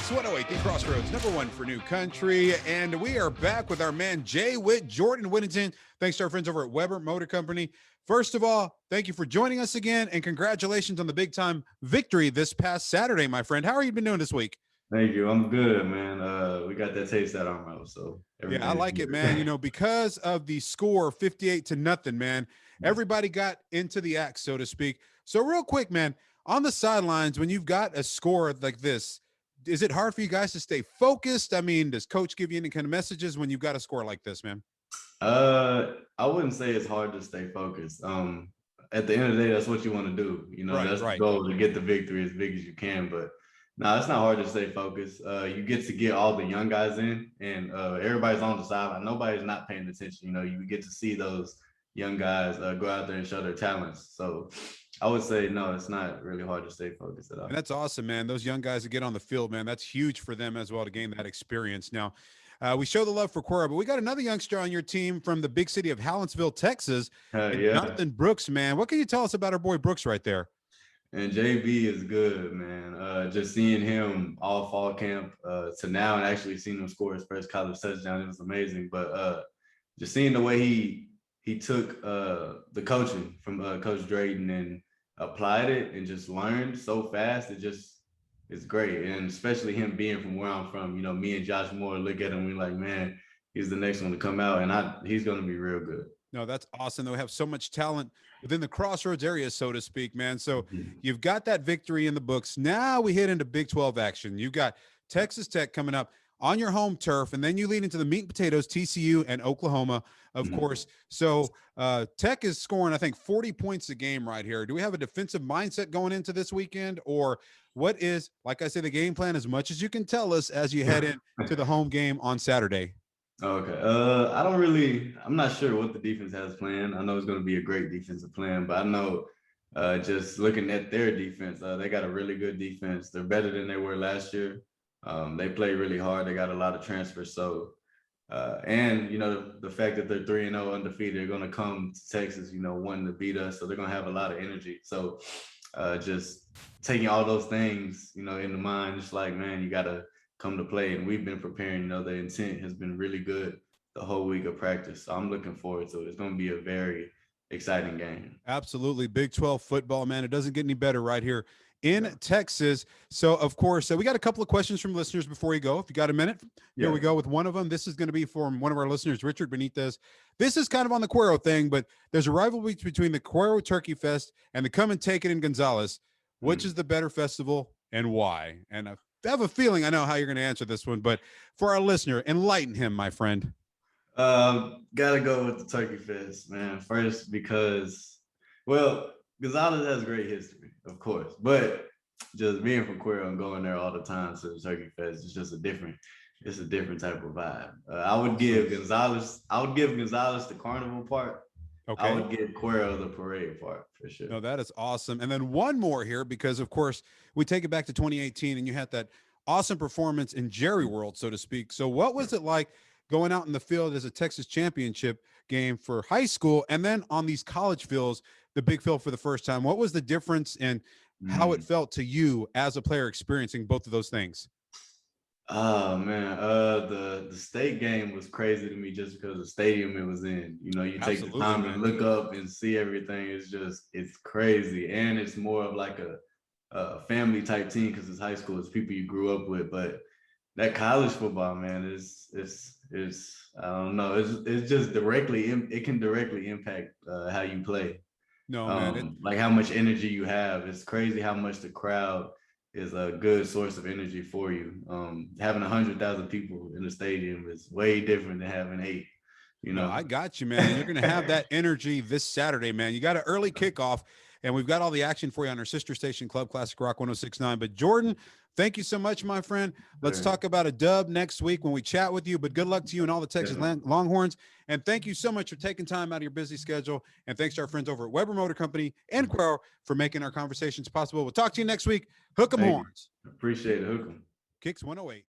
KIXS 108, the Crossroads, #1 for New Country. And we are back with our man, Jay Witt, Jordan Whittington. Thanks to our friends over at Weber Motor Company. First of all, thank you for joining us again, and congratulations on the big-time victory this past Saturday, my friend. How are you been doing this week? Thank you. I'm good, man. We got that taste out of our mouth, so Yeah, I everything's like it, man. good. Because of the score, 58-0, man, everybody got into the act, so to speak. So real quick, man, on the sidelines, when you've got a score like this, is it hard for you guys to stay focused? I mean, does coach give you any kind of messages when you've got a score like this, man? I wouldn't say it's hard to stay focused. At the end of the day, that's what you want to do. Right, That's the right. goal, to get the victory as big as you can. But no, it's not hard to stay focused. You get to get all the young guys in, and everybody's on the sideline. Nobody's not paying attention. You get to see those young guys go out there and show their talents. So I would say no, it's not really hard to stay focused at And all. that's awesome, man. Those young guys that get on the field, man, that's huge for them as well to gain that experience. Now, we show the love for Cuero, but we got another youngster on your team from the big city of Hallettsville, Texas, and Yeah. Jonathan Brooks, man. What can you tell us about our boy Brooks right there? And JB is good, man. Just seeing him all fall camp to now, and actually seeing him score his first college touchdown, it was amazing. But just seeing the way he took the coaching from Coach Drayton and applied it and just learned so fast, it's great. And especially him being from where I'm from, me and Josh Moore look at him, we're like, man, he's the next one to come out, and he's going to be real good. No, that's awesome. They have so much talent within the Crossroads area, so to speak, man. So Mhm. you've got that victory in the books. Now we hit into Big 12 action. You've got Texas Tech coming up on your home turf, and then you lead into the meat and potatoes, TCU and Oklahoma, of Mhm. course. So Tech is scoring, I think, 40 points a game right here. Do we have a defensive mindset going into this weekend, or what is, like I say, the game plan as much as you can tell us as you head into the home game on Saturday? Okay. I'm not sure what the defense has planned. I know it's going to be a great defensive plan, but I know just looking at their defense, they got a really good defense. They're better than they were last year. They play really hard. They got a lot of transfers. So, and the fact that they're 3-0 undefeated, they're going to come to Texas, wanting to beat us. So they're going to have a lot of energy. So, just taking all those things, into mind, just like, man, you got to come to play. And we've been preparing, the intent has been really good the whole week of practice. So I'm looking forward to it. It's going to be a very exciting game. Absolutely. Big 12 football, man. It doesn't get any better right here Yeah. in Texas. So, of course, we got a couple of questions from listeners before you go. If you got a minute, here Yeah. we go with one of them. This is going to be from one of our listeners, Richard Benitez. This is kind of on the Cuero thing, but there's a rivalry between the Cuero Turkey Fest and the Come and Take It in Gonzales. Which Mm. is the better festival and why? And I have a feeling I know how you're going to answer this one, but for our listener, enlighten him, my friend. Gotta go with the Turkey Fest, man. First, because, well, Gonzalez has great history, of course, but just being from Cuero and going there all the time to the Turkey Fest is just it's a different type of vibe. I would give Gonzalez the carnival part. I Okay. would give Cuero the parade part for sure. No, that is awesome. And then one more here, because of course we take it back to 2018 and you had that awesome performance in Jerry World, so to speak. So what was it like going out in the field as a Texas championship game for high school and then on these college fields, the big field for the first time? What was the difference and how it Mm. felt to you as a player experiencing both of those things? Oh man, the state game was crazy to me just because the stadium it was in. You take the Absolutely, time to man. look up and see everything. It's crazy, and it's more of like a family type team because it's high school. It's people you grew up with. But that college football, man, is I don't know. It's just it can directly impact how you play. No, man. Like how much energy you have. It's crazy how much the crowd is a good source of energy for you. Having 100,000 people in the stadium is way different than having eight. You No, know. I got you, man. And you're going to have that energy this Saturday, man. You got an early kickoff, and we've got all the action for you on our sister station, Club Classic Rock 1069. But Jordan, thank you so much, my friend. Let's talk about a dub next week when we chat with you. But good luck to you and all the Texas Yeah. Longhorns. And thank you so much for taking time out of your busy schedule. And thanks to our friends over at Weber Motor Company and Quero for making our conversations possible. We'll talk to you next week. Hook 'em Thank you. horns. Appreciate it. Hook 'em. KIXS 108.